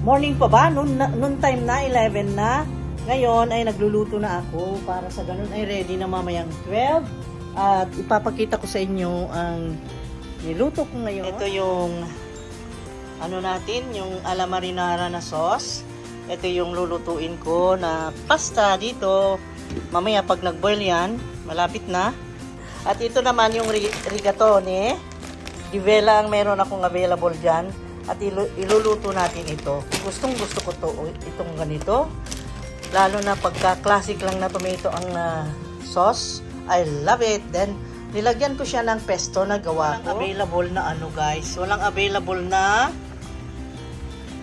morning pa ba? Noon time na, 11 na. Ngayon ay nagluluto na ako para sa ganun ay ready na mamayang 12. At ipapakita ko sa inyo ang niluto ko ngayon. Ito yung ano natin, yung ala marinara na sauce. Ito yung lulutuin ko na pasta dito. Mamaya pag nag-boil yan, malapit na. At ito naman yung rigatone. Di vela ang meron akong available dyan. At iluluto natin ito. Gustong gusto ko to, itong ganito. Lalo na pagka classic lang na tomato ang sauce. I love it. Then, nilagyan ko siya ng pesto na gawa ko. Walang available na ano guys. Walang available na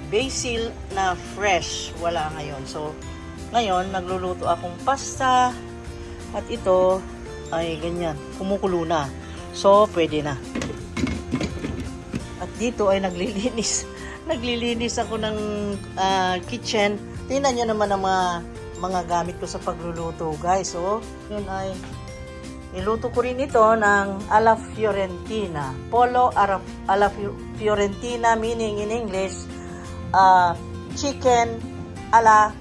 basil na fresh. Wala ngayon. So, ngayon, nagluluto akong pasta. At ito ay ganyan. Kumukulo na. So, pwede na. At dito ay naglilinis. Naglilinis ako ng kitchen. Tingnan nyo naman ang mga gamit ko sa pagluluto, guys. So, yun ay niluto ko rin ito ng alla Fiorentina. Pollo alla Fiorentina, meaning in English, chicken alla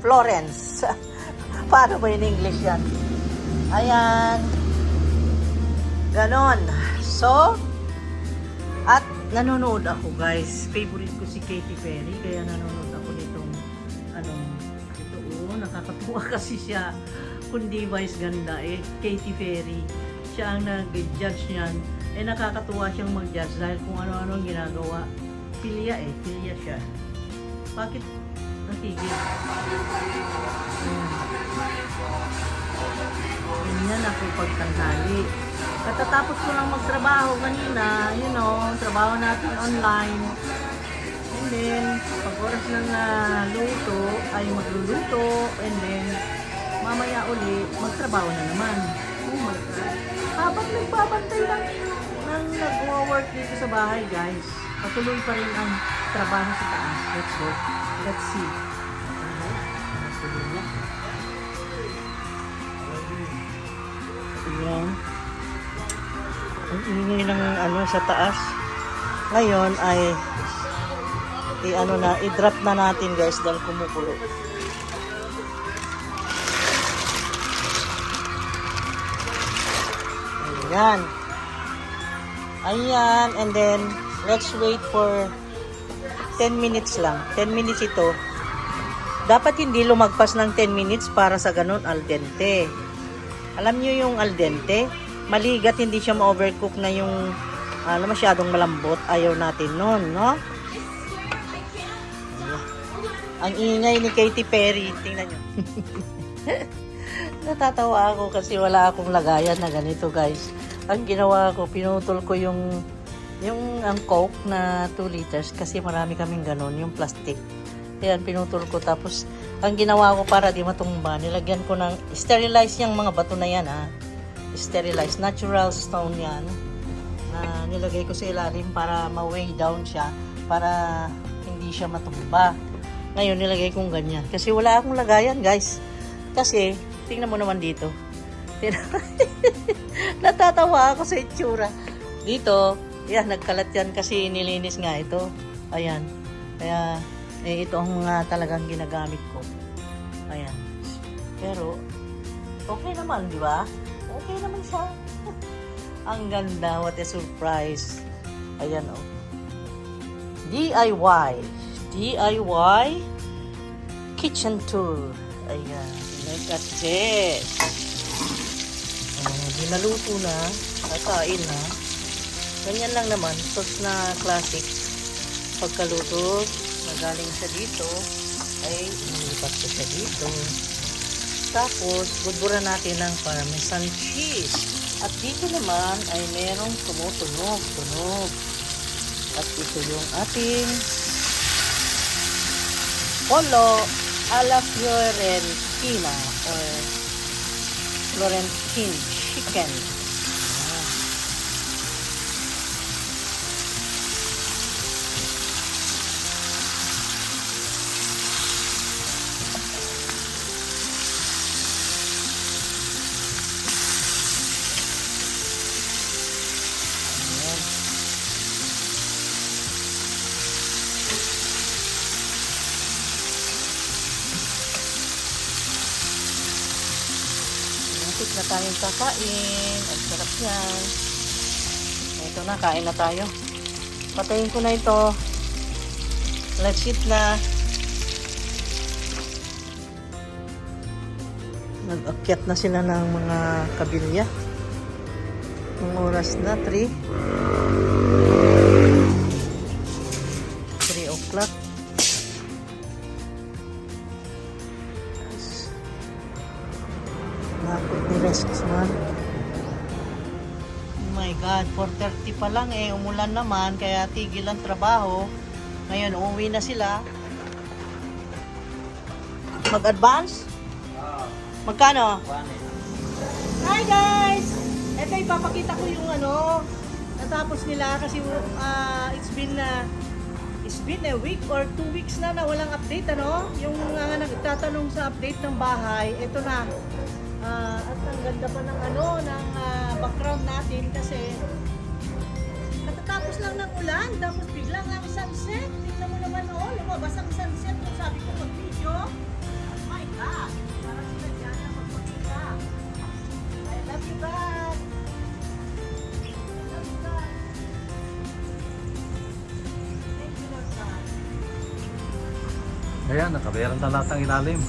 Florence. Paano ba in English yan? Ayan. Ganon. So, at nanonood ako guys. Favorite ko si Katy Perry. Kaya nanonood ako nitong ito nakakatuwa kasi siya. Kundi vice ganda Katy Perry. Siya ang nag-judge niyan. Nakakatuwa siyang mag-judge dahil kung ano-ano ang ginagawa. Pilya siya. Bakit natigil? Ganyan ako pagtanghali. Katatapos ko lang magtrabaho kanina, trabaho natin online. And then, pag oras ng luto, ay magluluto. And then, mamaya uli, magtrabaho na naman. Oh my God. Habang nagbabantay lang ng nag-work dito sa bahay, guys, patuloy pa rin ang trabaho sa taas. Let's go. Let's see. Ayan. Ang ingay ng sa taas. Ngayon ay i-drop na natin guys dahil kumukulo. Ayan, and then let's wait for 10 minutes lang. 10 minutes ito. Dapat hindi lumagpas ng 10 minutes para sa ganun al dente. Alam niyo yung al dente? Maligat, hindi siya ma-overcook na yung masyadong malambot. Ayaw natin nun, no? Ang ingay ni Katy Perry. Tingnan nyo. Natatawa ako kasi wala akong lagayan na ganito, guys. Ang ginawa ko, pinutol ko yung ang Coke na 2 liters kasi marami kaming ganun, yung plastic. Ayan, pinutol ko. Tapos, ang ginawa ko para di matumba, nilagyan ko ng sterilize yung mga bato na yan, sterilize, natural stone yan na nilagay ko sa ilalim para ma-weigh down siya para hindi siya matumba. Ngayon nilagay kong ganyan kasi wala akong lagayan guys, kasi tingnan mo naman dito. Natatawa ako sa itsura dito. Yan, nagkalat yan kasi nilinis nga ito. Ayan, kaya ito ang mga talagang ginagamit ko. Ayan, pero okay naman, di ba? Okay naman siya. Ang ganda. What a surprise. Ayan, DIY kitchen tour. Ayan. Look at this. Dinaluto na. Kakain na. Ganyan lang naman. Sauce na classic. Pagkaluto, magaling siya dito. Ay, inilipat ko siya dito. Tapos, budburan natin ng parmesan cheese. At dito naman ay merong tumutunog. At ito yung ating pollo alla Fiorentina or Florentine chicken. malapit na tayong kakain. Ang sarap yan. Ito na, kain na tayo. Patayin ko na ito. Let's eat na. Nag-akyat na sila ng mga kabilya. Ang oras na, 3 o'clock. Nakapit ni Rescue man. Oh my God, 4:30 pa lang eh. Umulan naman, kaya tigil ang trabaho. Ngayon, uuwi na sila. Mag-advance? Magkano? Hi guys! Ito ipapakita ko yung natapos nila kasi it's been a week or 2 weeks na walang update yung nagtatanong sa update ng bahay. Ito na. At ang ganda pa ng ng background natin kasi katatapos lang ng ulan tapos biglang ang sunset. Tingnan mo naman lumabas ang sunset kung sabi ko mag-video. Oh my God! Parang sila dyan na magpapita. I love you God! I love you God! Thank you Lord God. Ayan, nakabayaran na lahat ang ilalim.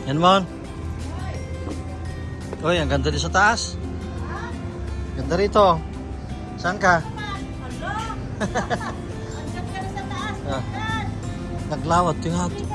Yan mon. Uy, ang ganda din sa taas. Ganda rito. Saan ka? Hello! Andiyan ka na sa taas. Ah. Naglawat yung hati.